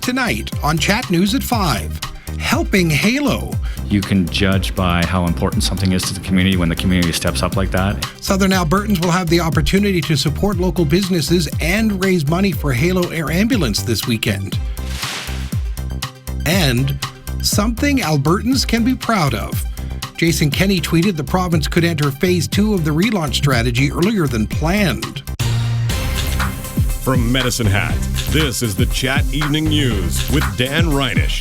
Tonight on Chat News at 5, helping Halo. You can judge by how important something is to the community when the community steps up like that. Southern Albertans will have the opportunity to support local businesses and raise money for Halo Air Ambulance this weekend. And something Albertans can be proud of. Jason Kenney tweeted the province could enter phase 2 of the relaunch strategy earlier than planned. From Medicine Hat, this is the Chat Evening News with Dan Reinish.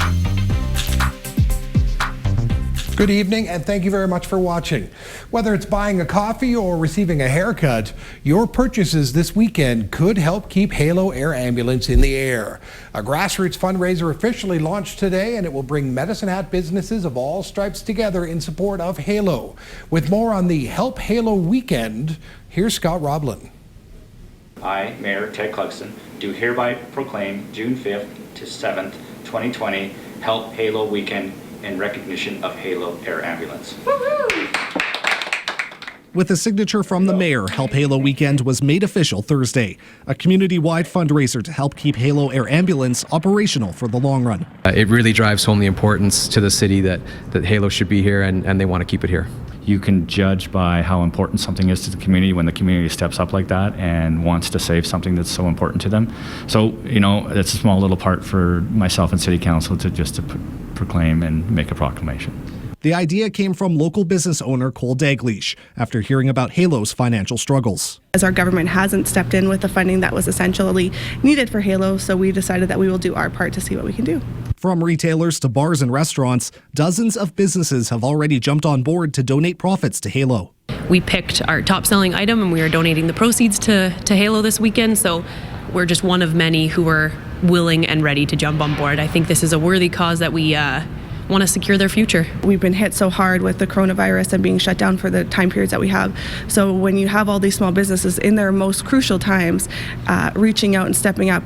Good evening, and thank you very much for watching. Whether it's buying a coffee or receiving a haircut, your purchases this weekend could help keep Halo Air Ambulance in the air. A grassroots fundraiser officially launched today, and it will bring Medicine Hat businesses of all stripes together in support of Halo. With more on the Help Halo weekend, here's Scott Roblin. I, Mayor Ted Clugston, do hereby proclaim June 5th to 7th, 2020, Help Halo Weekend in recognition of Halo Air Ambulance. With a signature from the mayor, Help Halo Weekend was made official Thursday, a community-wide fundraiser to help keep Halo Air Ambulance operational for the long run. It really drives home the importance to the city that Halo should be here and they want to keep it here. You can judge by how important something is to the community when the community steps up like that and wants to save something that's so important to them. So, it's a small little part for myself and City Council to proclaim and make a proclamation. The idea came from local business owner Cole Daglish after hearing about Halo's financial struggles. As our government hasn't stepped in with the funding that was essentially needed for Halo, so we decided that we will do our part to see what we can do. From retailers to bars and restaurants, dozens of businesses have already jumped on board to donate profits to Halo. We picked our top selling item and we are donating the proceeds to Halo this weekend, so we're just one of many who are willing and ready to jump on board. I think this is a worthy cause that we want to secure their future. We've been hit so hard with the coronavirus and being shut down for the time periods that we have. So when you have all these small businesses in their most crucial times, reaching out and stepping up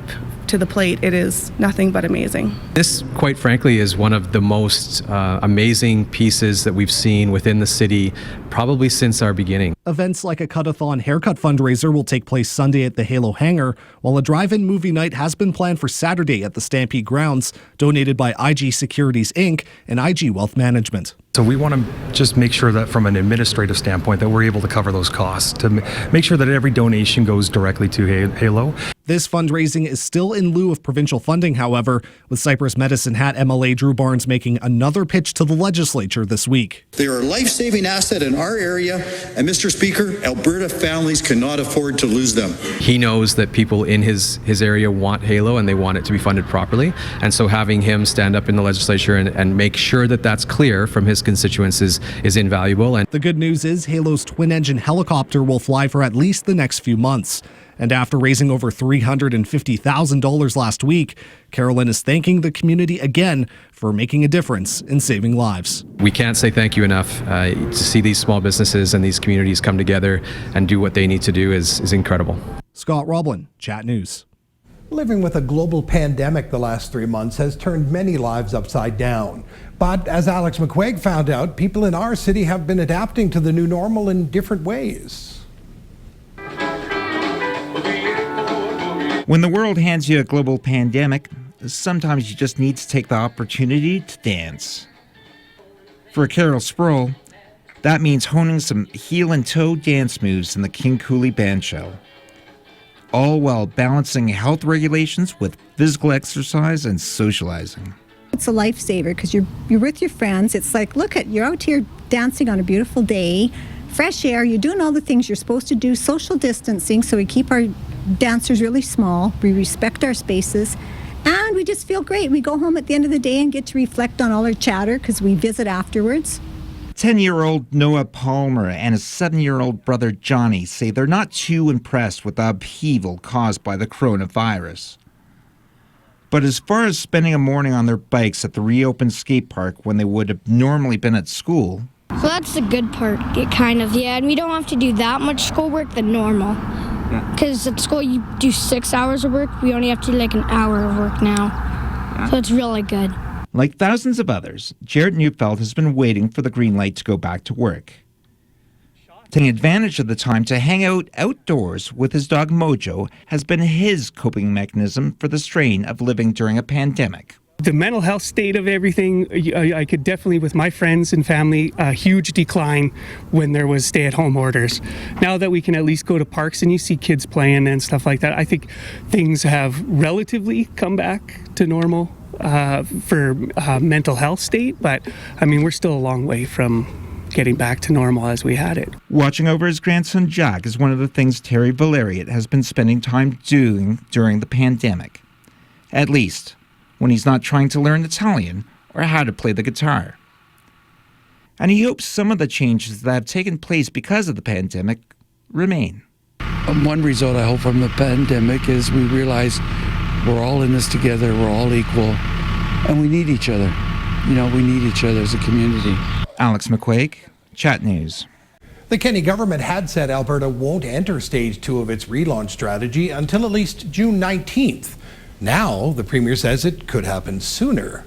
to the plate, it is nothing but amazing. This, quite frankly, is one of the most amazing pieces that we've seen within the city probably since our beginning. Events like a cut-a-thon haircut fundraiser will take place Sunday at the Halo Hangar, while a drive-in movie night has been planned for Saturday at the Stampede grounds, donated by IG Securities Inc. and IG Wealth Management. So we want to just make sure that from an administrative standpoint that we're able to cover those costs, to make sure that every donation goes directly to Halo. This fundraising is still in lieu of provincial funding, however, with Cypress Medicine Hat MLA Drew Barnes making another pitch to the legislature this week. They are a life-saving asset in our area, and Mr. Speaker, Alberta families cannot afford to lose them. He knows that people in his area want Halo and they want it to be funded properly, and so having him stand up in the legislature and make sure that that's clear from his constituents is invaluable. And the good news is Halo's twin-engine helicopter will fly for at least the next few months. And after raising over $350,000 last week, Carolyn is thanking the community again for making a difference in saving lives. We can't say thank you enough. To see these small businesses and these communities come together and do what they need to do is incredible. Scott Roblin, Chat News. Living with a global pandemic the last 3 months has turned many lives upside down. But as Alex McQuaig found out, people in our city have been adapting to the new normal in different ways. When the world hands you a global pandemic, sometimes you just need to take the opportunity to dance. For Carol Sproul, that means honing some heel and toe dance moves in the King Cooley Band Show, all while balancing health regulations with physical exercise and socializing. It's a lifesaver because you're with your friends. It's like, you're out here dancing on a beautiful day, fresh air, you're doing all the things you're supposed to do, social distancing, so we keep our dancers really small, we respect our spaces, and we just feel great. We go home at the end of the day and get to reflect on all our chatter because we visit afterwards. 10-year-old Noah Palmer and his 7-year-old brother Johnny say they're not too impressed with the upheaval caused by the coronavirus. But as far as spending a morning on their bikes at the reopened skate park when they would have normally been at school... So that's the good part, and we don't have to do that much schoolwork than normal. Because at school you do 6 hours of work, we only have to do like an hour of work now. So it's really good. Like thousands of others, Jared Neufeld has been waiting for the green light to go back to work. Taking advantage of the time to hang out outdoors with his dog Mojo has been his coping mechanism for the strain of living during a pandemic. The mental health state of everything, I could definitely, with my friends and family, a huge decline when there was stay-at-home orders. Now that we can at least go to parks and you see kids playing and stuff like that, I think things have relatively come back to normal for mental health state, but I mean, we're still a long way from getting back to normal as we had it. Watching over his grandson Jack is one of the things Terry Valeriot has been spending time doing during the pandemic. At least when he's not trying to learn Italian or how to play the guitar. And he hopes some of the changes that have taken place because of the pandemic remain. One result I hope from the pandemic is we realize we're all in this together, we're all equal, and we need each other. You know, we need each other as a community. Alex McQuaig, Chat News. The Kenney government had said Alberta won't enter stage 2 of its relaunch strategy until at least June 19th. Now, the Premier says it could happen sooner.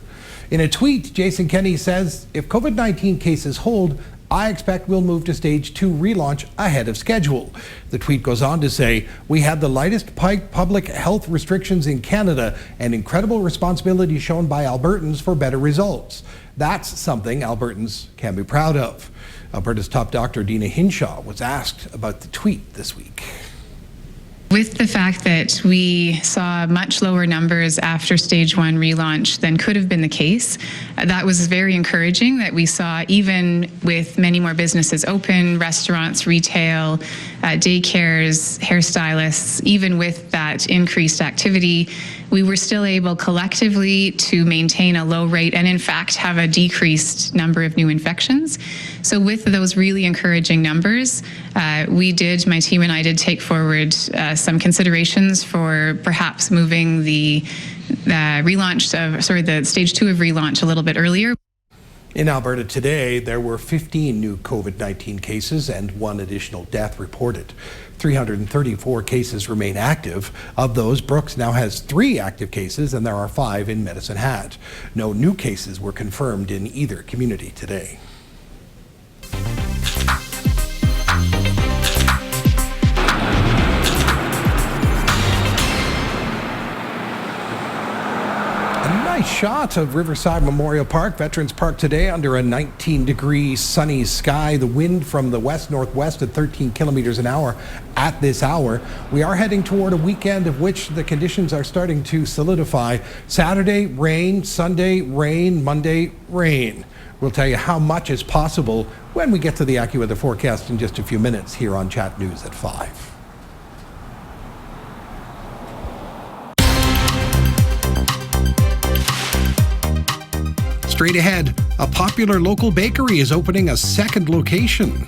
In a tweet, Jason Kenney says, if COVID-19 cases hold, I expect we'll move to stage 2 relaunch ahead of schedule. The tweet goes on to say, we had the lightest public health restrictions in Canada and incredible responsibility shown by Albertans for better results. That's something Albertans can be proud of. Alberta's top doctor, Dina Hinshaw, was asked about the tweet this week. With the fact that we saw much lower numbers after stage 1 relaunch than could have been the case, that was very encouraging that we saw, even with many more businesses open, restaurants, retail, daycares, hairstylists, even with that increased activity, we were still able collectively to maintain a low rate and in fact have a decreased number of new infections. So with those really encouraging numbers, my team and I did take forward some considerations for perhaps moving the stage 2 of relaunch a little bit earlier. In Alberta today, there were 15 new COVID-19 cases and 1 additional death reported. 334 cases remain active. Of those, Brooks now has 3 active cases and there are 5 in Medicine Hat. No new cases were confirmed in either community today. Nice shot of Riverside Memorial Park, Veterans Park today under a 19-degree sunny sky. The wind from the west-northwest at 13 kilometers an hour at this hour. We are heading toward a weekend of which the conditions are starting to solidify. Saturday, rain. Sunday, rain. Monday, rain. We'll tell you how much is possible when we get to the AccuWeather forecast in just a few minutes here on Chat News at 5. Straight ahead, a popular local bakery is opening a second location.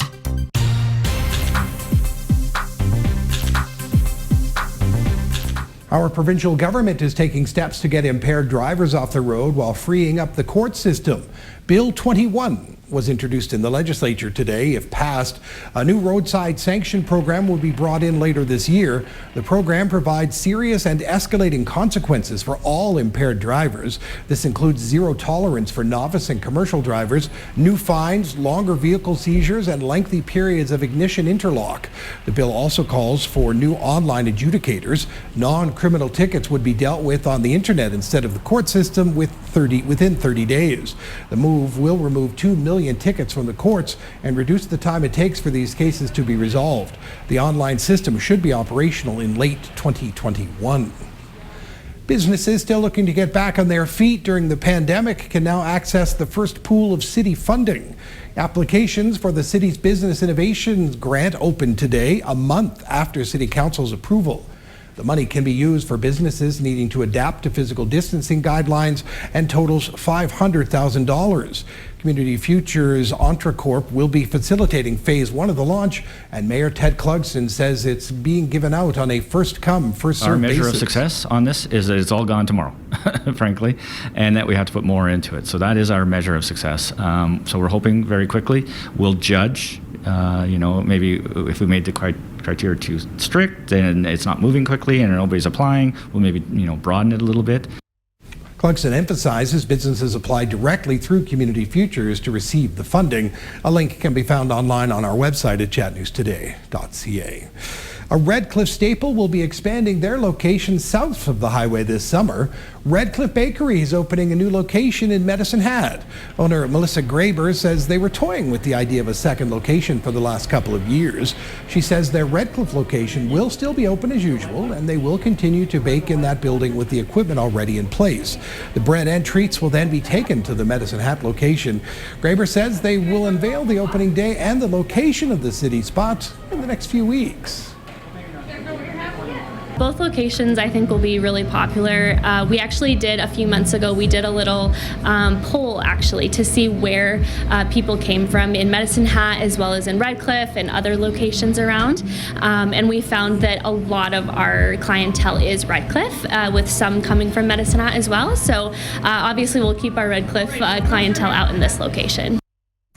Our provincial government is taking steps to get impaired drivers off the road while freeing up the court system. Bill 21 was introduced in the legislature today. If passed, a new roadside sanction program will be brought in later this year. The program provides serious and escalating consequences for all impaired drivers. This includes zero tolerance for novice and commercial drivers, new fines, longer vehicle seizures, and lengthy periods of ignition interlock. The bill also calls for new online adjudicators. Non-criminal tickets would be dealt with on the internet instead of the court system within 30 days. The move will remove 2 million tickets from the courts and reduce the time it takes for these cases to be resolved. The online system should be operational in late 2021. Businesses still looking to get back on their feet during the pandemic can now access the first pool of city funding. Applications for the city's Business Innovations Grant opened today, a month after City Council's approval. The money can be used for businesses needing to adapt to physical distancing guidelines and totals $500,000. Community Futures Entrecorp will be facilitating phase 1 of the launch, and Mayor Ted Clugston says it's being given out on a first-come, first-served basis. Our measure of success on this is that it's all gone tomorrow, frankly, and that we have to put more into it. So that is our measure of success. So we're hoping very quickly we'll judge. Maybe if we made the criteria too strict and it's not moving quickly and nobody's applying, we'll maybe broaden it a little bit. Clarkson emphasizes businesses apply directly through Community Futures to receive the funding. A link can be found online on our website at chatnewstoday.ca. A Redcliffe staple will be expanding their location south of the highway this summer. Redcliffe Bakery is opening a new location in Medicine Hat. Owner Melissa Graber says they were toying with the idea of a second location for the last couple of years. She says their Redcliffe location will still be open as usual, and they will continue to bake in that building with the equipment already in place. The bread and treats will then be taken to the Medicine Hat location. Graber says they will unveil the opening day and the location of the city spot in the next few weeks. Both locations I think will be really popular. We actually did a few months ago, we did a little poll actually to see where people came from in Medicine Hat as well as in Redcliffe and other locations around. And we found that a lot of our clientele is Redcliffe, with some coming from Medicine Hat as well. So obviously we'll keep our Redcliffe clientele out in this location.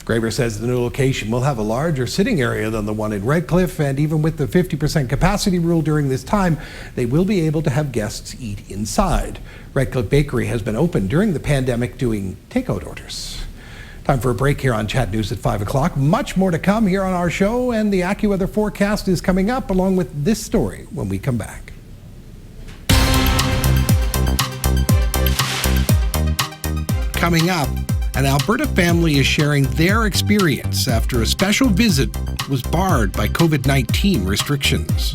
Graber says the new location will have a larger sitting area than the one in Redcliffe, and even with the 50% capacity rule during this time, they will be able to have guests eat inside. Redcliffe Bakery has been open during the pandemic doing takeout orders. Time for a break here on Chat News at 5 o'clock. Much more to come here on our show, and the AccuWeather forecast is coming up along with this story when we come back. Coming up, an Alberta family is sharing their experience after a special visit was barred by COVID-19 restrictions.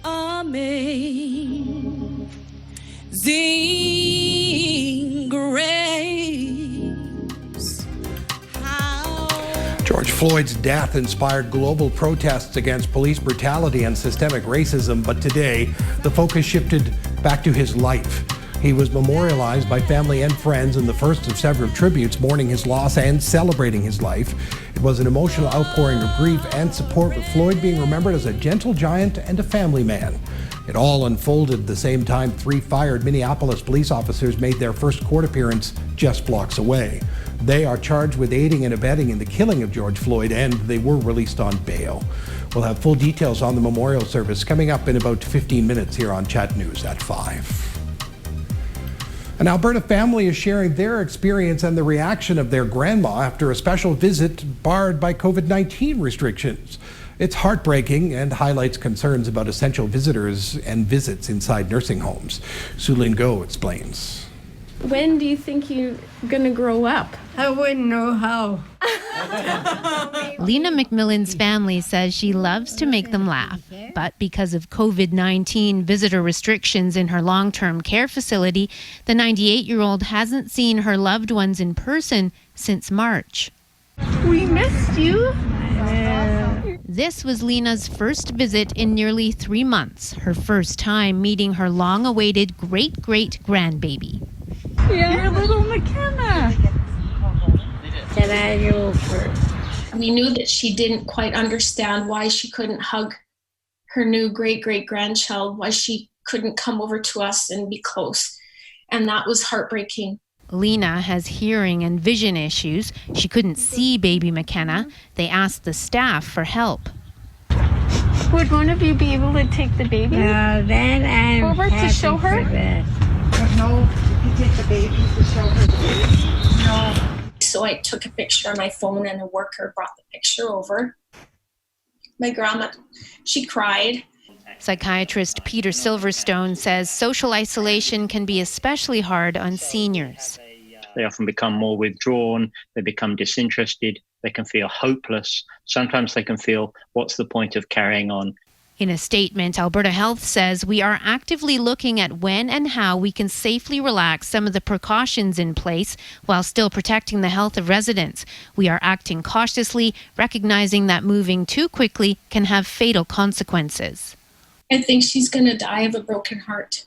Amazing grace. George Floyd's death inspired global protests against police brutality and systemic racism, but today the focus shifted back to his life. He was memorialized by family and friends in the first of several tributes mourning his loss and celebrating his life. It was an emotional outpouring of grief and support, with Floyd being remembered as a gentle giant and a family man. It all unfolded at the same time 3 fired Minneapolis police officers made their first court appearance just blocks away. They are charged with aiding and abetting in the killing of George Floyd, and they were released on bail. We'll have full details on the memorial service coming up in about 15 minutes here on Chat News at 5. An Alberta family is sharing their experience and the reaction of their grandma after a special visit barred by COVID-19 restrictions. It's heartbreaking and highlights concerns about essential visitors and visits inside nursing homes. Sulin Go explains. When do you think you're gonna grow up? I wouldn't know how. Lena McMillan's family says she loves to make them laugh, but because of COVID-19 visitor restrictions in her long-term care facility, the 98-year-old hasn't seen her loved ones in person since March. We missed you. This was Lena's first visit in nearly 3 months, her first time meeting her long-awaited great-great-grandbaby. Yeah. Your little McKenna. We knew that she didn't quite understand why she couldn't hug her new great-great-grandchild, why she couldn't come over to us and be close. And that was heartbreaking. Lena has hearing and vision issues. She couldn't see baby McKenna. They asked the staff for help. Would one of you be able to take the baby over to show her? No, you take the baby to show her the baby. No. So I took a picture on my phone and a worker brought the picture over. My grandma, she cried. Psychiatrist Peter Silverstone says social isolation can be especially hard on seniors. They often become more withdrawn, they become disinterested, they can feel hopeless. Sometimes they can feel, what's the point of carrying on? In a statement, Alberta Health says we are actively looking at when and how we can safely relax some of the precautions in place while still protecting the health of residents. We are acting cautiously, recognizing that moving too quickly can have fatal consequences. I think she's going to die of a broken heart.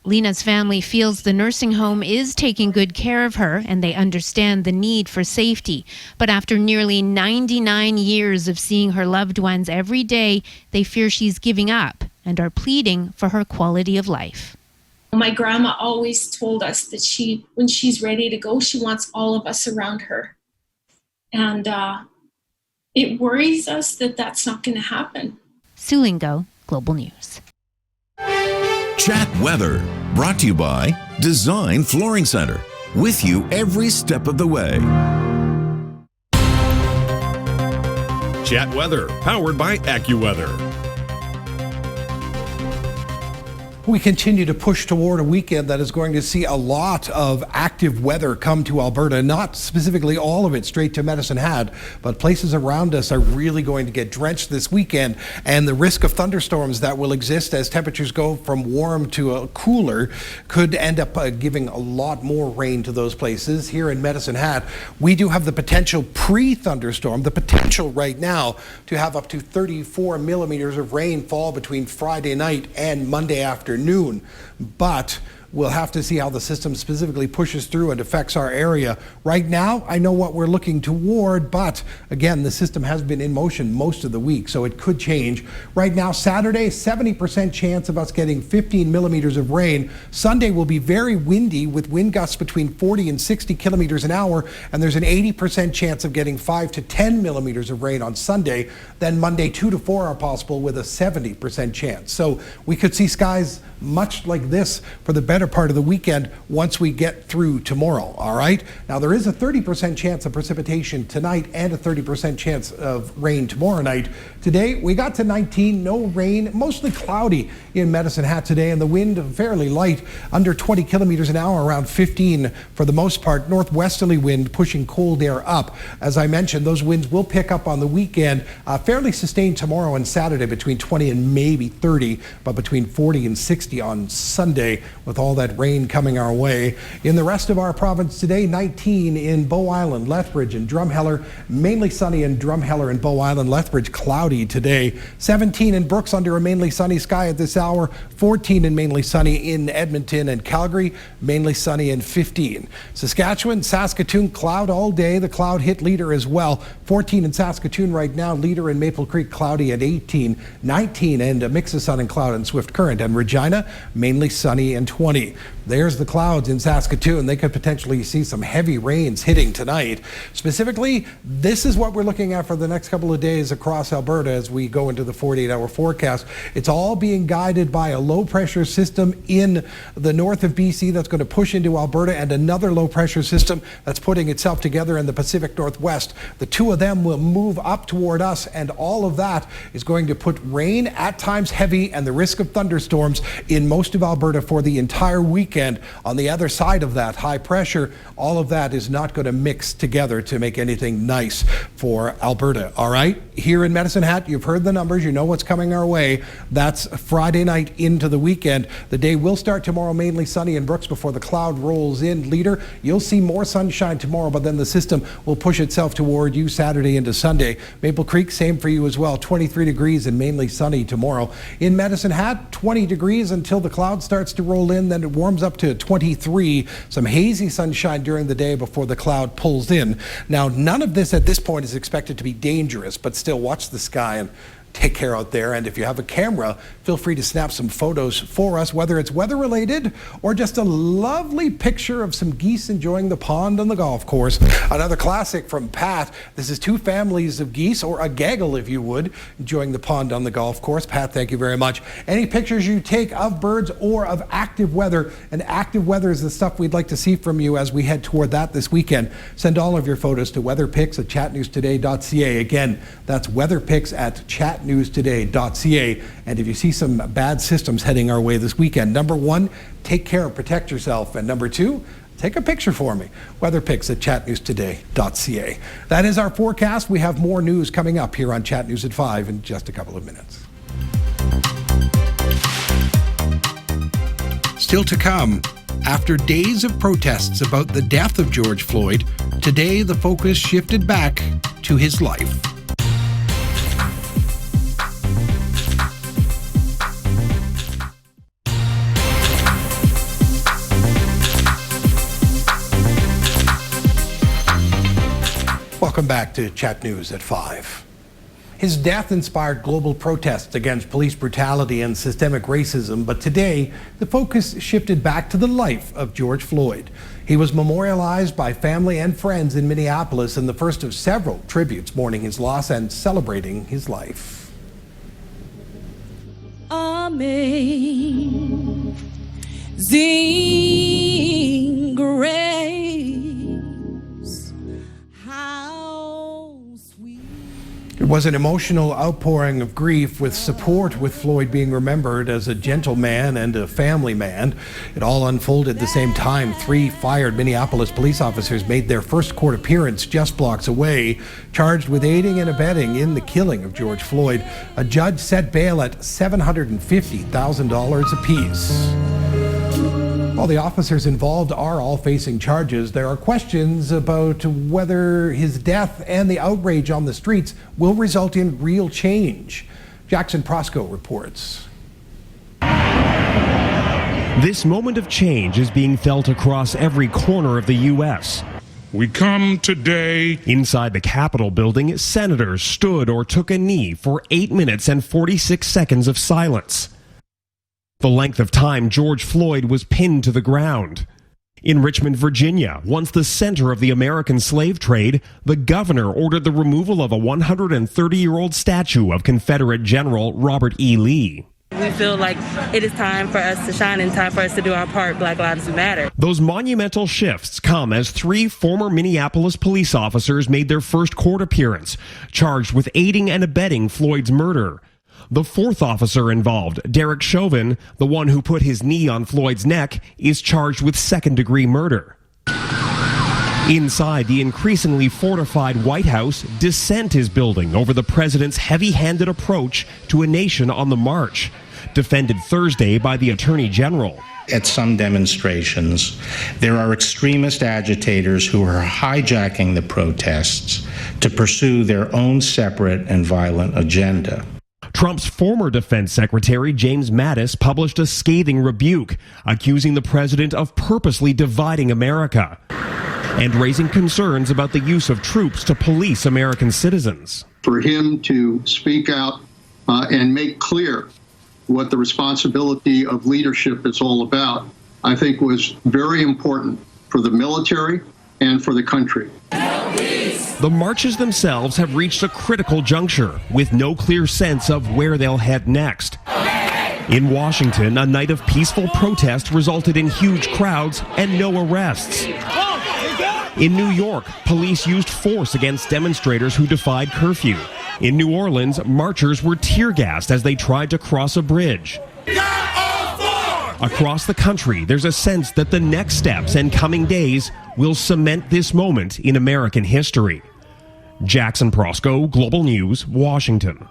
Lena's family feels the nursing home is taking good care of her and they understand the need for safety. But after nearly 99 years of seeing her loved ones every day, they fear she's giving up and are pleading for her quality of life. My grandma always told us that when she's ready to go, she wants all of us around her. And it worries us that that's not going to happen. Sulingo, Global News. Chat Weather, brought to you by Design Flooring Center, with you every step of the way. Chat Weather, powered by AccuWeather. We continue to push toward a weekend that is going to see a lot of active weather come to Alberta, not specifically all of it straight to Medicine Hat, but places around us are really going to get drenched this weekend, and the risk of thunderstorms that will exist as temperatures go from warm to cooler could end up giving a lot more rain to those places. Here in Medicine Hat, we do have the potential pre-thunderstorm, the potential right now to have up to 34 millimeters of rain fall between Friday night and Monday afternoon. But we'll have to see how the system specifically pushes through and affects our area. Right now, I know what we're looking toward, but again, the system has been in motion most of the week, so it could change. Right now, Saturday, 70% chance of us getting 15 millimeters of rain. Sunday will be very windy with wind gusts between 40 and 60 kilometers an hour, and there's an 80% chance of getting 5 to 10 millimeters of rain on Sunday. Then Monday, 2 to 4 are possible with a 70% chance. So we could see skies much like this for the better part of the weekend once we get through tomorrow. All right. Now there is a 30% chance of precipitation tonight and a 30% chance of rain tomorrow night. Today we got to 19, no rain, mostly cloudy in Medicine Hat today, and the wind fairly light, under 20 kilometers an hour, around 15 for the most part. Northwesterly wind pushing cold air up. As I mentioned, those winds will pick up on the weekend, fairly sustained tomorrow and Saturday between 20 and maybe 30, but between 40 and 60 on Sunday with all that rain coming our way. In the rest of our province today, 19 in Bow Island, Lethbridge and Drumheller, mainly sunny in Drumheller and Bow Island. Lethbridge cloudy today. 17 in Brooks under a mainly sunny sky at this hour. 14 and mainly sunny in Edmonton and Calgary, mainly sunny in 15. Saskatchewan, Saskatoon, cloud all day. The cloud hit leader as well. 14 in Saskatoon right now. Leader in Maple Creek cloudy at 18. 19 and a mix of sun and cloud in Swift Current. And Regina, mainly sunny and 20. There's the clouds in Saskatoon. They could potentially see some heavy rains hitting tonight. Specifically, this is what we're looking at for the next couple of days across Alberta as we go into the 48-hour forecast. It's all being guided by a low pressure system in the north of BC that's going to push into Alberta, and another low pressure system that's putting itself together in the Pacific Northwest. The two of them will move up toward us, and all of that is going to put rain, at times heavy, and the risk of thunderstorms in most of Alberta for the entire weekend. On the other side of that, high pressure, all of that is not going to mix together to make anything nice for Alberta. All right, here in Medicine Hat, you've heard the numbers, you know what's coming our way. That's Friday night into the weekend. The day will start tomorrow mainly sunny in Brooks before the cloud rolls in. Leader, you'll see more sunshine tomorrow, but then the system will push itself toward you Saturday into Sunday. Maple Creek, same for you as well. 23 degrees and mainly sunny tomorrow. In Medicine Hat, 20 degrees until the cloud starts to roll in, then it warms up to 23. Some hazy sunshine during the day before the cloud pulls in. Now, none of this at this point is expected to be dangerous, but still watch the sky and take care out there. And if you have a camera, feel free to snap some photos for us, whether it's weather related or just a lovely picture of some geese enjoying the pond on the golf course. Another classic from Pat. This is two families of geese, or a gaggle if you would, enjoying the pond on the golf course. Pat, thank you very much. Any pictures you take of birds or of active weather, and active weather is the stuff we'd like to see from you as we head toward that this weekend. Send all of your photos to weatherpics@chatnewstoday.ca. Again, that's weatherpics@chatnewstoday.ca. And if you see some bad systems heading our way this weekend, number one, take care and protect yourself. And number two, take a picture for me. weatherpics@chatnewstoday.ca. That is our forecast. We have more news coming up here on Chat News at 5 in just a couple of minutes. Still to come, after days of protests about the death of George Floyd, today the focus shifted back to his life. Welcome back to Chat News at 5. His death inspired global protests against police brutality and systemic racism, but today the focus shifted back to the life of George Floyd. He was memorialized by family and friends in Minneapolis in the first of several tributes mourning his loss and celebrating his life. Amazing grace, how sweet. It was an emotional outpouring of grief, with support with Floyd being remembered as a gentle man and a family man. It all unfolded at the same time. 3 fired Minneapolis police officers made their first court appearance just blocks away, charged with aiding and abetting in the killing of George Floyd. A judge set bail at $750,000 apiece. While the officers involved are all facing charges, there are questions about whether his death and the outrage on the streets will result in real change. Jackson Prosco reports. This moment of change is being felt across every corner of the U.S. We come today. Inside the Capitol building, senators stood or took a knee for 8 minutes and 46 seconds of silence. The length of time George Floyd was pinned to the ground. In Richmond, Virginia, once the center of the American slave trade, the governor ordered the removal of a 130-year-old statue of Confederate General Robert E. Lee. We feel like it is time for us to shine and time for us to do our part. Black Lives Matter. Those monumental shifts come as 3 former Minneapolis police officers made their first court appearance, charged with aiding and abetting Floyd's murder. The 4th officer involved, Derek Chauvin, the one who put his knee on Floyd's neck, is charged with second-degree murder. Inside the increasingly fortified White House, dissent is building over the president's heavy-handed approach to a nation on the march, defended Thursday by the Attorney General. At some demonstrations, there are extremist agitators who are hijacking the protests to pursue their own separate and violent agenda. Trump's former defense secretary, James Mattis, published a scathing rebuke, accusing the president of purposely dividing America and raising concerns about the use of troops to police American citizens. For him to speak out and make clear what the responsibility of leadership is all about, I think was very important for the military and for the country. The marches themselves have reached a critical juncture, with no clear sense of where they'll head next. In Washington, a night of peaceful protest resulted in huge crowds and no arrests. In New York, police used force against demonstrators who defied curfew. In New Orleans, marchers were tear-gassed as they tried to cross a bridge. Across the country, there's a sense that the next steps and coming days will cement this moment in American history. Jackson Prosco, Global News, Washington.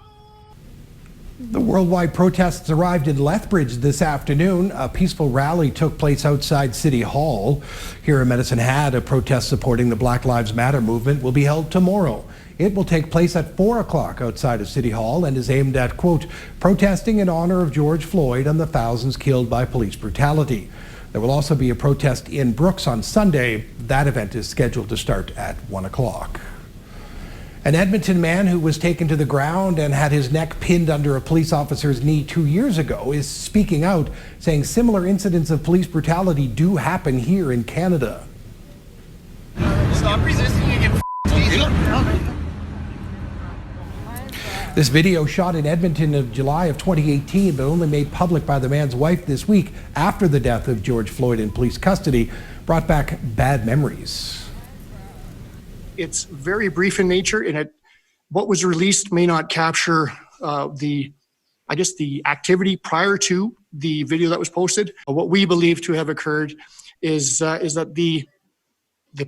The worldwide protests arrived in Lethbridge this afternoon. A peaceful rally took place outside City Hall. Here in Medicine Hat, a protest supporting the Black Lives Matter movement will be held tomorrow. It will take place at 4 o'clock outside of City Hall and is aimed at, quote, protesting in honor of George Floyd and the thousands killed by police brutality. There will also be a protest in Brooks on Sunday. That event is scheduled to start at 1 o'clock. An Edmonton man who was taken to the ground and had his neck pinned under a police officer's knee 2 years ago is speaking out, saying similar incidents of police brutality do happen here in Canada. Stop resisting and get This video, shot in Edmonton of July of 2018, but only made public by the man's wife this week after the death of George Floyd in police custody, brought back bad memories. It's very brief in nature, and what was released may not capture the activity prior to the video that was posted. What we believe to have occurred is that the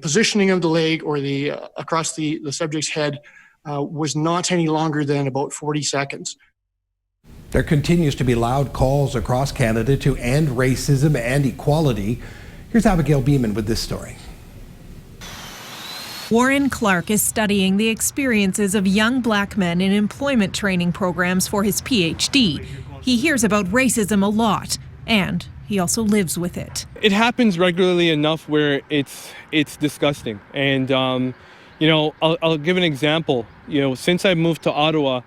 positioning of the leg or the across the subject's head was not any longer than about 40 seconds. There continues to be loud calls across Canada to end racism and equality. Here's Abigail Beeman with this story. Warren Clark is studying the experiences of young black men in employment training programs for his PhD. He hears about racism a lot, and he also lives with it. It happens regularly enough where it's disgusting. And, I'll give an example. Since I moved to Ottawa,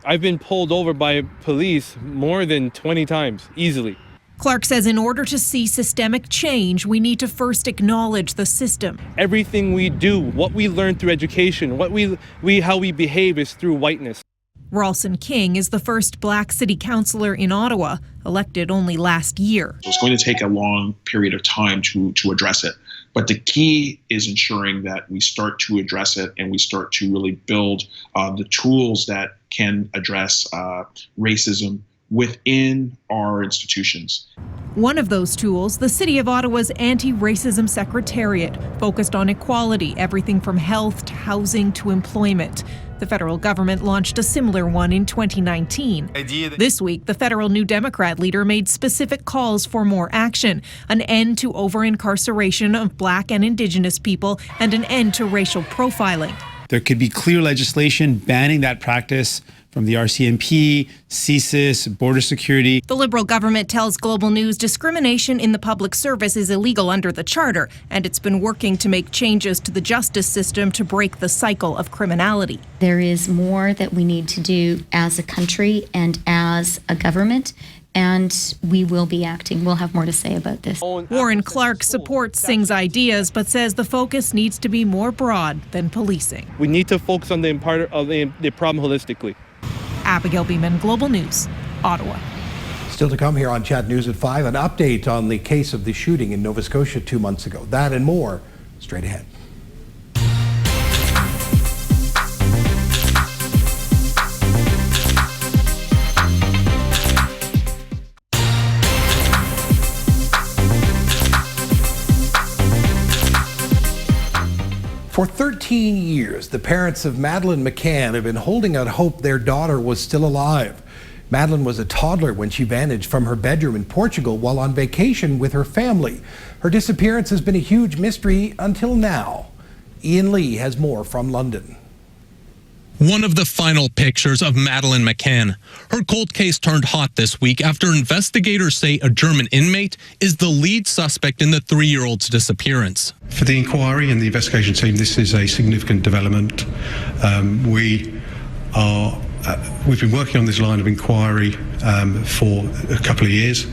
I've been pulled over by police more than 20 times, easily. Clark says in order to see systemic change, we need to first acknowledge the system. Everything we do, what we learn through education, how we behave is through whiteness. Ralston King is the first Black city councillor in Ottawa, elected only last year. It's going to take a long period of time to address it. But the key is ensuring that we start to address it and we start to really build the tools that can address racism within our institutions. One of those tools, the City of Ottawa's Anti-Racism Secretariat, focused on equality, everything from health to housing to employment. The federal government launched a similar one in 2019. This week, the federal New Democrat leader made specific calls for more action, an end to over-incarceration of Black and Indigenous people, and an end to racial profiling. There could be clear legislation banning that practice from the RCMP, CSIS, border security. The Liberal government tells Global News discrimination in the public service is illegal under the Charter, and it's been working to make changes to the justice system to break the cycle of criminality. There is more that we need to do as a country and as a government, and we will be acting. We'll have more to say about this. Warren Clark supports Singh's ideas, but says the focus needs to be more broad than policing. We need to focus on the problem holistically. Abigail Beeman, Global News, Ottawa. Still to come here on Chat News at 5, an update on the case of the shooting in Nova Scotia 2 months ago. That and more straight ahead. For 13 years, the parents of Madeleine McCann have been holding out hope their daughter was still alive. Madeleine was a toddler when she vanished from her bedroom in Portugal while on vacation with her family. Her disappearance has been a huge mystery until now. Ian Lee has more from London. One of the final pictures of Madeleine McCann. Her cold case turned hot this week after investigators say a German inmate is the lead suspect in the 3-year-old's disappearance. For the inquiry and the investigation team, this is a significant development. We've been working on this line of inquiry for a couple of years.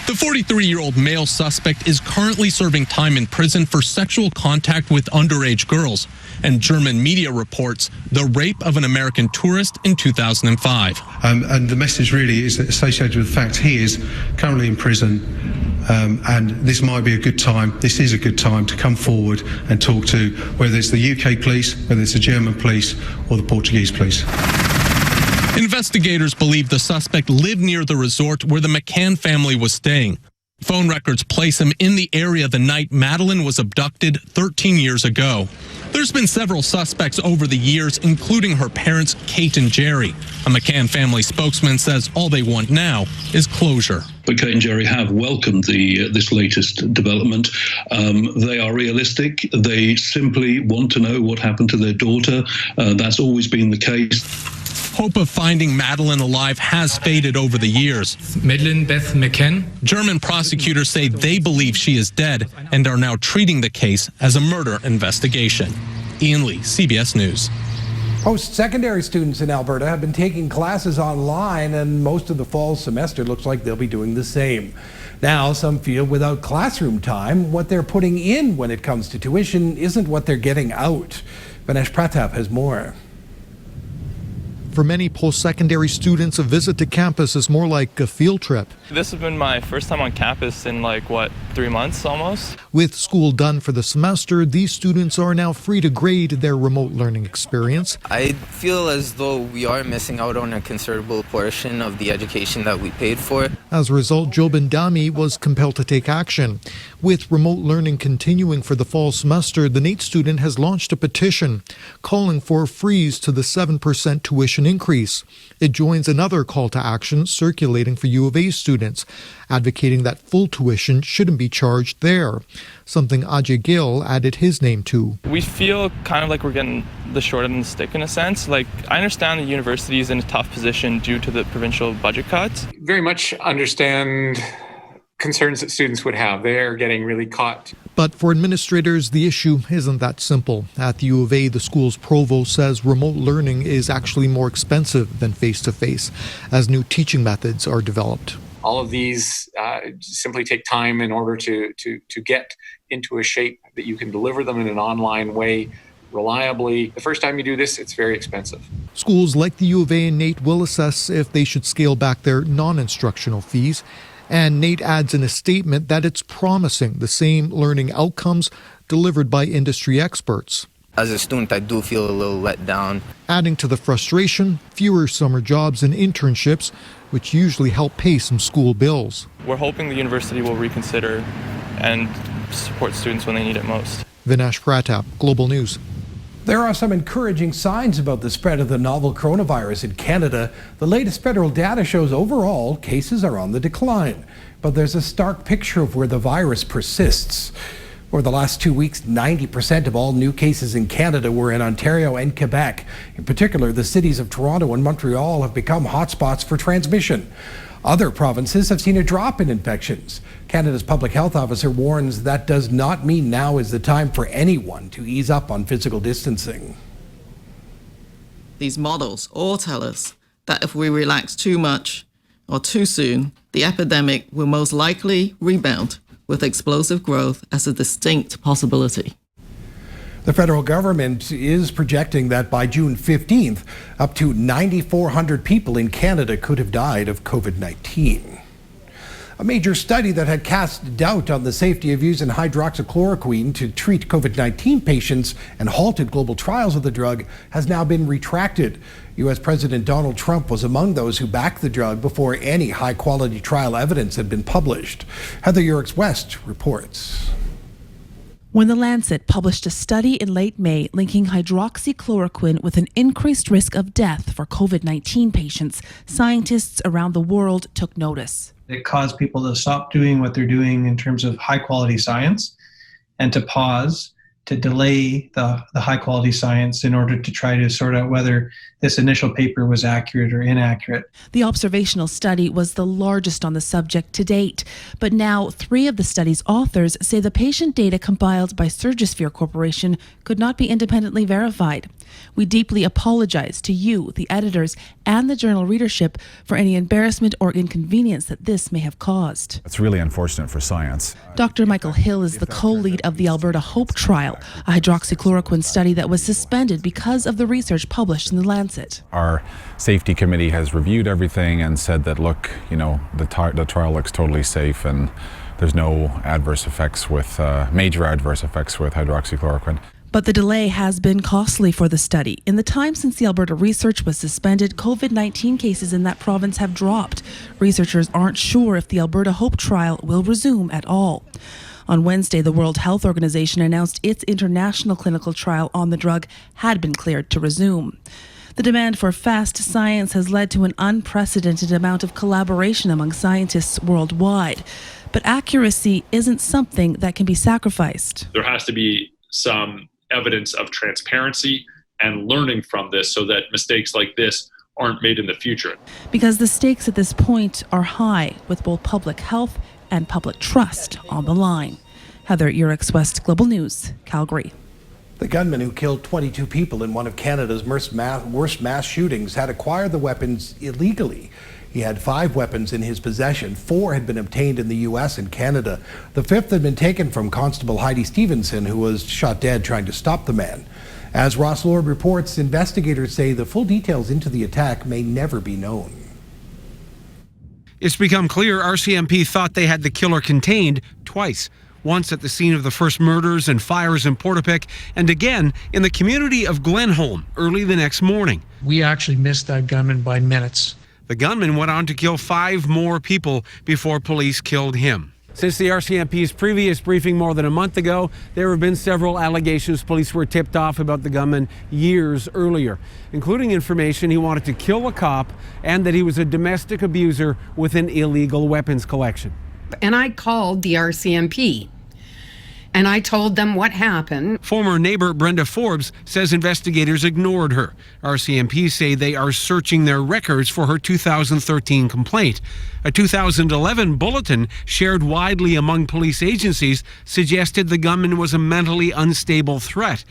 The 43-year-old male suspect is currently serving time in prison for sexual contact with underage girls, and German media reports the rape of an American tourist in 2005. And the message really is associated with the fact he is currently in prison, and this might be a good time, this is a good time to come forward and talk to whether it's the UK police, whether it's the German police or the Portuguese police. Investigators believe the suspect lived near the resort where the McCann family was staying. Phone records place him in the area the night Madeleine was abducted 13 years ago. There's been several suspects over the years, including her parents, Kate and Jerry. A McCann family spokesman says all they want now is closure. But Kate and Jerry have welcomed this latest development. They are realistic. They simply want to know what happened to their daughter. That's always been the case. Hope of finding Madeleine alive has faded over the years. Madeleine Beth McCann. German prosecutors say they believe she is dead and are now treating the case as a murder investigation. Ian Lee, CBS News. Post-secondary students in Alberta have been taking classes online, and most of the fall semester looks like they'll be doing the same. Now, some feel without classroom time, what they're putting in when it comes to tuition isn't what they're getting out. Vanesh Pratap has more. For many post-secondary students, a visit to campus is more like a field trip. This has been my first time on campus in 3 months almost. With school done for the semester, these students are now free to grade their remote learning experience. I feel as though we are missing out on a considerable portion of the education that we paid for. As a result, Jobin Dami was compelled to take action. With remote learning continuing for the fall semester, the NAIT student has launched a petition calling for a freeze to the 7% tuition increase. It joins another call to action circulating for U of A students, advocating that full tuition shouldn't be charged there, something Ajay Gill added his name to. We feel kind of like we're getting the short end of the stick in a sense. I understand the university is in a tough position due to the provincial budget cuts. Very much understand concerns that students would have. They're getting really caught. But for administrators, the issue isn't that simple. At the U of A, the school's provost says remote learning is actually more expensive than face-to-face as new teaching methods are developed. All of these simply take time in order to get into a shape that you can deliver them in an online way reliably. The first time you do this, it's very expensive. Schools like the U of A and NATE will assess if they should scale back their non-instructional fees. And NATE adds in a statement that it's promising the same learning outcomes delivered by industry experts. As a student, I do feel a little let down. Adding to the frustration, fewer summer jobs and internships, which usually help pay some school bills. We're hoping the university will reconsider and support students when they need it most. Vinesh Pratap, Global News. There are some encouraging signs about the spread of the novel coronavirus in Canada. The latest federal data shows overall cases are on the decline, but there's a stark picture of where the virus persists. Over the last 2 weeks, 90% of all new cases in Canada were in Ontario and Quebec. In particular, the cities of Toronto and Montreal have become hotspots for transmission. Other provinces have seen a drop in infections. Canada's public health officer warns that does not mean now is the time for anyone to ease up on physical distancing. These models all tell us that if we relax too much or too soon, the epidemic will most likely rebound with explosive growth as a distinct possibility. The federal government is projecting that by June 15th, up to 9,400 people in Canada could have died of COVID-19. A major study that had cast doubt on the safety of using hydroxychloroquine to treat COVID-19 patients and halted global trials of the drug has now been retracted. U.S. President Donald Trump was among those who backed the drug before any high-quality trial evidence had been published. Heather Urix-West reports. When The Lancet published a study in late May linking hydroxychloroquine with an increased risk of death for COVID-19 patients, scientists around the world took notice. It caused people to stop doing what they're doing in terms of high-quality science and to pause, to delay the high-quality science in order to try to sort out whether this initial paper was accurate or inaccurate. The observational study was the largest on the subject to date, but now 3 of the study's authors say the patient data compiled by Surgisphere Corporation could not be independently verified. We deeply apologize to you, the editors, and the journal readership for any embarrassment or inconvenience that this may have caused. It's really unfortunate for science. Dr. Michael Hill is the co-lead of the Alberta Hope Trial, a hydroxychloroquine study that was suspended because of the research published in The Lancet. Our safety committee has reviewed everything and said that, look, you know, the trial looks totally safe and there's no adverse effects with, major adverse effects with hydroxychloroquine. But the delay has been costly for the study. In the time since the Alberta research was suspended, COVID-19 cases in that province have dropped. Researchers aren't sure if the Alberta Hope trial will resume at all. On Wednesday, the World Health Organization announced its international clinical trial on the drug had been cleared to resume. The demand for fast science has led to an unprecedented amount of collaboration among scientists worldwide. But accuracy isn't something that can be sacrificed. There has to be some evidence of transparency and learning from this so that mistakes like this aren't made in the future. Because the stakes at this point are high, with both public health and public trust on the line. Heather Urix-West, Global News, Calgary. The gunman who killed 22 people in one of Canada's worst mass shootings had acquired the weapons illegally. He had 5 weapons in his possession. 4 had been obtained in the U.S. and Canada. The 5th had been taken from Constable Heidi Stevenson, who was shot dead trying to stop the man. As Ross Lord reports, investigators say the full details into the attack may never be known. It's become clear RCMP thought they had the killer contained twice. Once at the scene of the first murders and fires in Portapic, and again in the community of Glenholm early the next morning. We actually missed that gunman by minutes. The gunman went on to kill 5 more people before police killed him. Since the RCMP's previous briefing more than a month ago, there have been several allegations police were tipped off about the gunman years earlier, including information he wanted to kill a cop and that he was a domestic abuser with an illegal weapons collection. And I called the RCMP. and I told them what happened. Former neighbor Brenda Forbes says investigators ignored her. RCMP say they are searching their records for her 2013 complaint. A 2011 bulletin shared widely among police agencies suggested the gunman was a mentally unstable threat.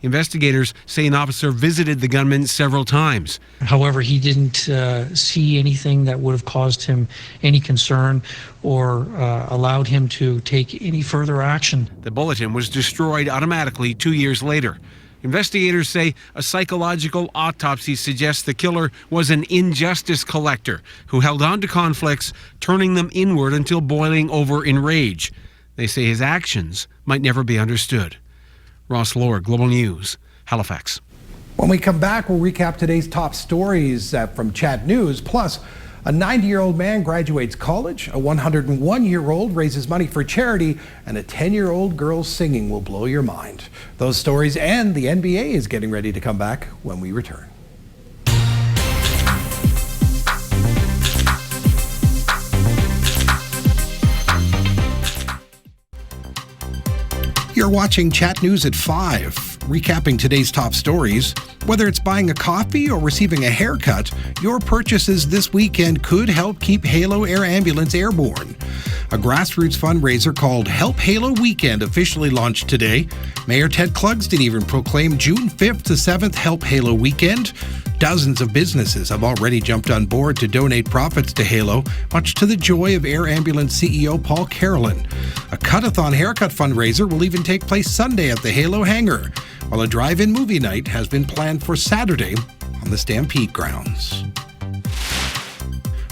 Investigators say an officer visited the gunman several times. However, he didn't see anything that would have caused him any concern or allowed him to take any further action. The bulletin was destroyed automatically 2 years later. Investigators say a psychological autopsy suggests the killer was an injustice collector who held on to conflicts, turning them inward until boiling over in rage. They say his actions might never be understood. Ross Lord, Global News, Halifax. When we come back, we'll recap today's top stories from Chat News. Plus, a 90-year-old man graduates college, a 101-year-old raises money for charity, and a 10-year-old girl's singing will blow your mind. Those stories and the NBA is getting ready to come back when we return. You're watching Chat News at 5, recapping today's top stories. Whether it's buying a coffee or receiving a haircut, your purchases this weekend could help keep Halo Air Ambulance airborne. A grassroots fundraiser called Help Halo Weekend officially launched today. Mayor Ted Clugston even proclaimed June 5th to 7th Help Halo Weekend. Dozens of businesses have already jumped on board to donate profits to Halo, much to the joy of Air Ambulance CEO Paul Carolyn. A cut-a-thon haircut fundraiser will even take place Sunday at the Halo hangar, while a drive-in movie night has been planned for Saturday on the Stampede grounds.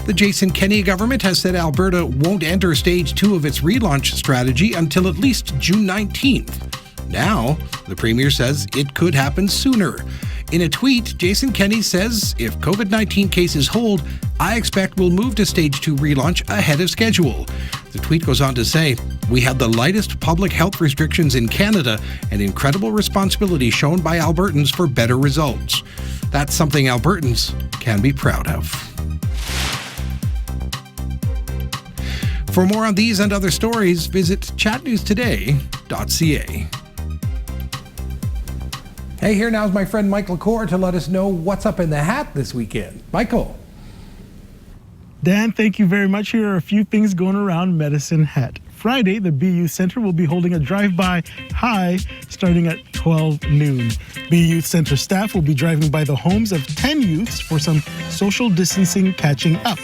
The Jason Kenney government has said Alberta won't enter Stage 2 of its relaunch strategy until at least June 19th. Now, the Premier says it could happen sooner. In a tweet, Jason Kenney says, if COVID-19 cases hold, I expect we'll move to Stage 2 relaunch ahead of schedule. The tweet goes on to say, we had the lightest public health restrictions in Canada and incredible responsibility shown by Albertans for better results. That's something Albertans can be proud of. For more on these and other stories, visit chatnewstoday.ca. Hey, here now is my friend Michael Core to let us know what's up in the hat this weekend. Michael. Dan, thank you very much. Here are a few things going around Medicine Hat. Friday, the BU Center will be holding a drive-by high starting at 12 noon. BU Youth Center staff will be driving by the homes of 10 youths for some social distancing catching up.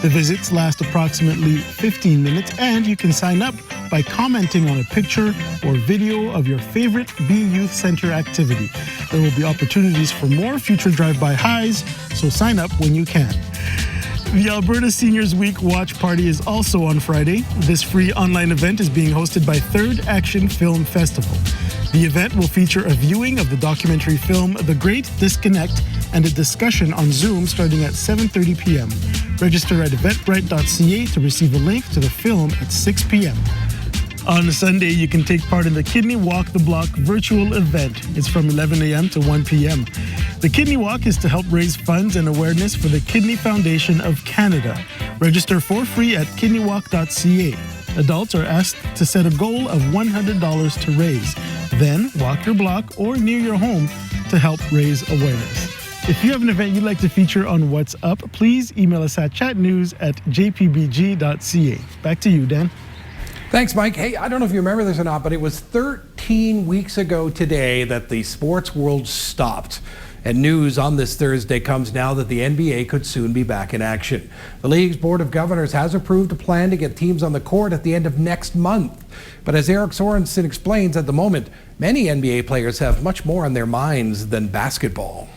The visits last approximately 15 minutes, and you can sign up by commenting on a picture or video of your favorite BU Youth Center activity. There will be opportunities for more future drive-by highs, so sign up when you can. The Alberta Seniors Week Watch Party is also on Friday. This free online event is being hosted by Third Action Film Festival. The event will feature a viewing of the documentary film The Great Disconnect and a discussion on Zoom starting at 7:30 p.m. Register at eventbrite.ca to receive a link to the film at 6 p.m. On Sunday, you can take part in the Kidney Walk the Block virtual event. It's from 11 a.m. to 1 p.m. The Kidney Walk is to help raise funds and awareness for the Kidney Foundation of Canada. Register for free at kidneywalk.ca. Adults are asked to set a goal of $100 to raise. Then walk your block or near your home to help raise awareness. If you have an event you'd like to feature on What's Up, please email us at chatnews@jpbg.ca. Back to you, Dan. Thanks, Mike. Hey, I don't know if you remember this or not, but it was 13 weeks ago today that the sports world stopped. And news on this Thursday comes now that the NBA could soon be back in action. The league's Board of Governors has approved a plan to get teams on the court at the end of next month. But as Eric Sorensen explains, at the moment, many NBA players have much more on their minds than basketball.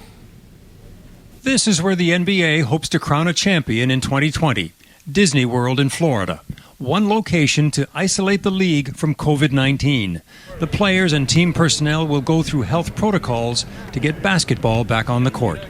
This is where the NBA hopes to crown a champion in 2020, Disney World in Florida. One location to isolate the league from COVID-19. The players and team personnel will go through health protocols to get basketball back on the court.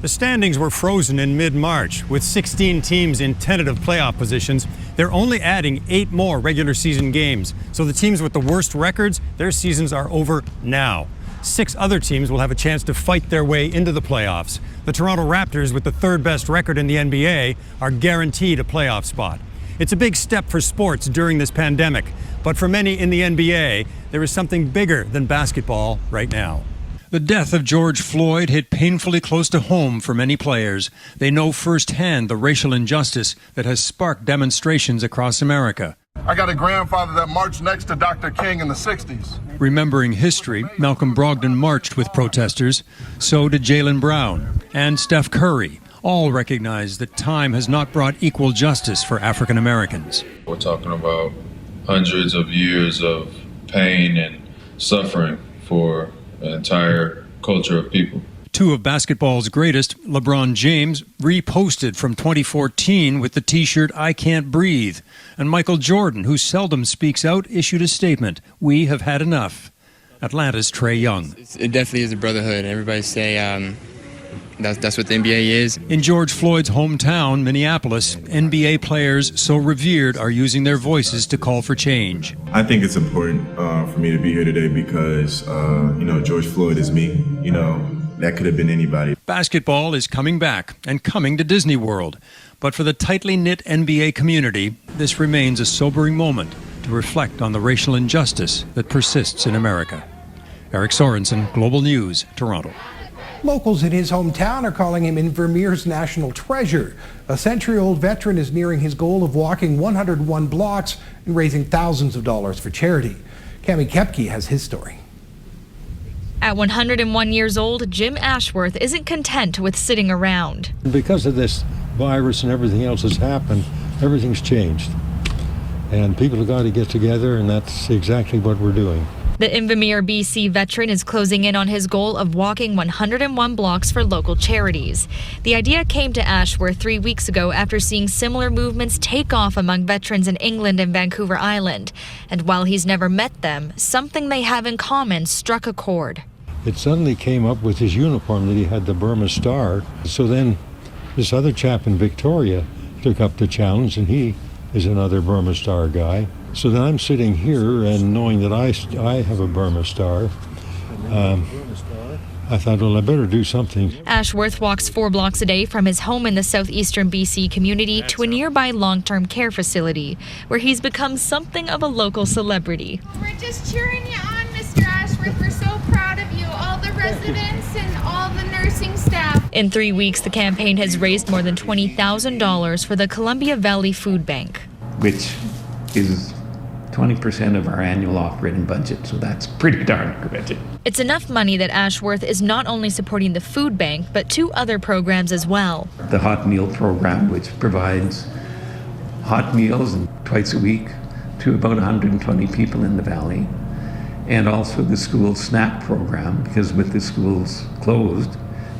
The standings were frozen in mid-March. With 16 teams in tentative playoff positions, they're only adding 8 more regular season games. So the teams with the worst records, their seasons are over now. 6 other teams will have a chance to fight their way into the playoffs. The Toronto Raptors, with the 3rd best record in the NBA, are guaranteed a playoff spot. It's a big step for sports during this pandemic. But for many in the NBA, there is something bigger than basketball right now. The death of George Floyd hit painfully close to home for many players. They know firsthand the racial injustice that has sparked demonstrations across America. I got a grandfather that marched next to Dr. King in the 60s. Remembering history, Malcolm Brogdon marched with protesters. So did Jaylen Brown and Steph Curry. All recognize that time has not brought equal justice for African Americans. We're talking about hundreds of years of pain and suffering for an entire culture of people. Two of basketball's greatest, LeBron James, reposted from 2014 with the T-shirt, "I Can't Breathe." And Michael Jordan, who seldom speaks out, issued a statement, "We have had enough." Atlanta's Trey Young. It definitely is a brotherhood. Everybody say that's what the NBA is. In George Floyd's hometown, Minneapolis, NBA players so revered are using their voices to call for change. I think it's important for me to be here today because, George Floyd is me. That could have been anybody. Basketball is coming back and coming to Disney World. But for the tightly knit NBA community, this remains a sobering moment to reflect on the racial injustice that persists in America. Eric Sorensen, Global News, Toronto. Locals in his hometown are calling him Invermere's national treasure. A century-old veteran is nearing his goal of walking 101 blocks and raising thousands of dollars for charity. Cami Kepke has his story. At 101 years old, Jim Ashworth isn't content with sitting around. Because of this virus and everything else that's happened, everything's changed. And people have got to get together, and that's exactly what we're doing. The Invermere, BC veteran is closing in on his goal of walking 101 blocks for local charities. The idea came to Ashworth 3 weeks ago after seeing similar movements take off among veterans in England and Vancouver Island. And while he's never met them, something they have in common struck a chord. It suddenly came up with his uniform that he had the Burma Star. So then this other chap in Victoria took up the challenge, and he is another Burma Star guy. So then I'm sitting here and knowing that I have a Burma Star, I thought, well, I better do something. Ashworth walks 4 blocks a day from his home in the southeastern BC community to a nearby long-term care facility, where he's become something of a local celebrity. We're just cheering you on, Mr. Ashworth. We're so proud of you, all the residents and all the nursing staff. In 3 weeks, the campaign has raised more than $20,000 for the Columbia Valley Food Bank, which is 20% of our annual operating budget, so that's pretty darn good. It's enough money that Ashworth is not only supporting the food bank, but 2 other programs as well. The hot meal program, which provides hot meals twice a week to about 120 people in the valley, and also the school snack program, because with the schools closed,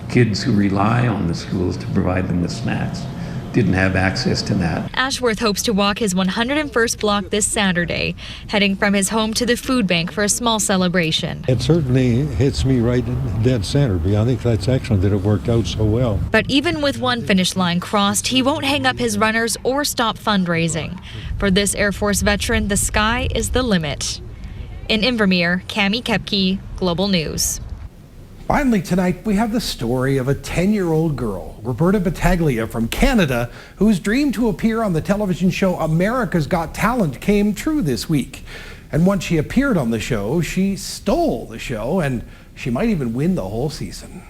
kids who rely on the schools to provide them with snacks didn't have access to that. Ashworth hopes to walk his 101st block this Saturday, heading from his home to the food bank for a small celebration. It certainly hits me right dead center. I think that's excellent that it worked out so well. But even with one finish line crossed, he won't hang up his runners or stop fundraising. For this Air Force veteran, the sky is the limit. In Invermere, Cami Kepke, Global News. Finally tonight, we have the story of a 10-year-old girl, Roberta Battaglia from Canada, whose dream to appear on the television show America's Got Talent came true this week. And once she appeared on the show, she stole the show, and she might even win the whole season.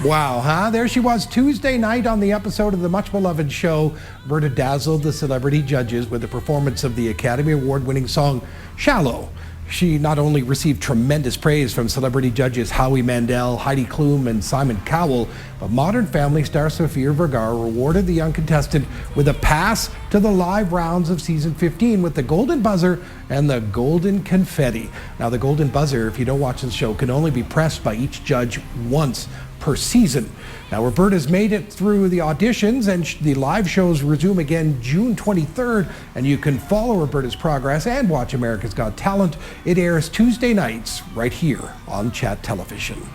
Wow, huh? There she was Tuesday night on the episode of the much-beloved show. Roberta dazzled the celebrity judges with a performance of the Academy Award-winning song, Shallow. She not only received tremendous praise from celebrity judges Howie Mandel, Heidi Klum, and Simon Cowell, but Modern Family star Sofia Vergara rewarded the young contestant with a pass to the live rounds of season 15 with the golden buzzer and the golden confetti. Now, the golden buzzer, if you don't watch the show, can only be pressed by each judge once per season. Now, Roberta's made it through the auditions, and the live shows resume again June 23rd, and you can follow Roberta's progress and watch America's Got Talent. It airs Tuesday nights right here on Chat Television.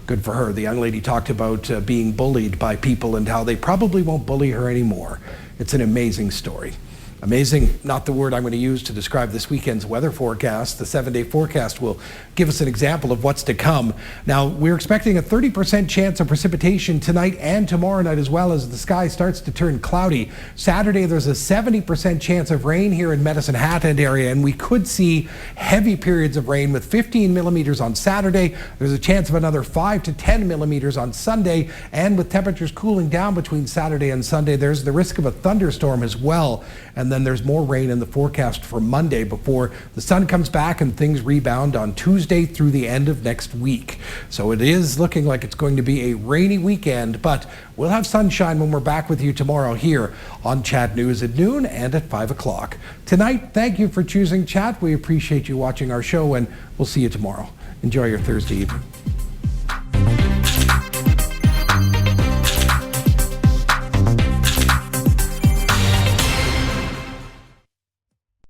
Good for her. The young lady talked about being bullied by people and how they probably won't bully her anymore. It's an amazing story. Amazing, not the word I'm going to use to describe this weekend's weather forecast. The 7-day forecast will give us an example of what's to come. Now, we're expecting a 30% chance of precipitation tonight and tomorrow night as well, as the sky starts to turn cloudy. Saturday, there's a 70% chance of rain here in Medicine Hat and area, and we could see heavy periods of rain with 15 millimeters on Saturday. There's a chance of another 5 to 10 millimeters on Sunday, and with temperatures cooling down between Saturday and Sunday, there's the risk of a thunderstorm as well. And then there's more rain in the forecast for Monday before the sun comes back and things rebound on Tuesday through the end of next week. So it is looking like it's going to be a rainy weekend, but we'll have sunshine when we're back with you tomorrow here on Chat News at noon and at 5 o'clock. Tonight, thank you for choosing Chat. We appreciate you watching our show, and we'll see you tomorrow. Enjoy your Thursday evening.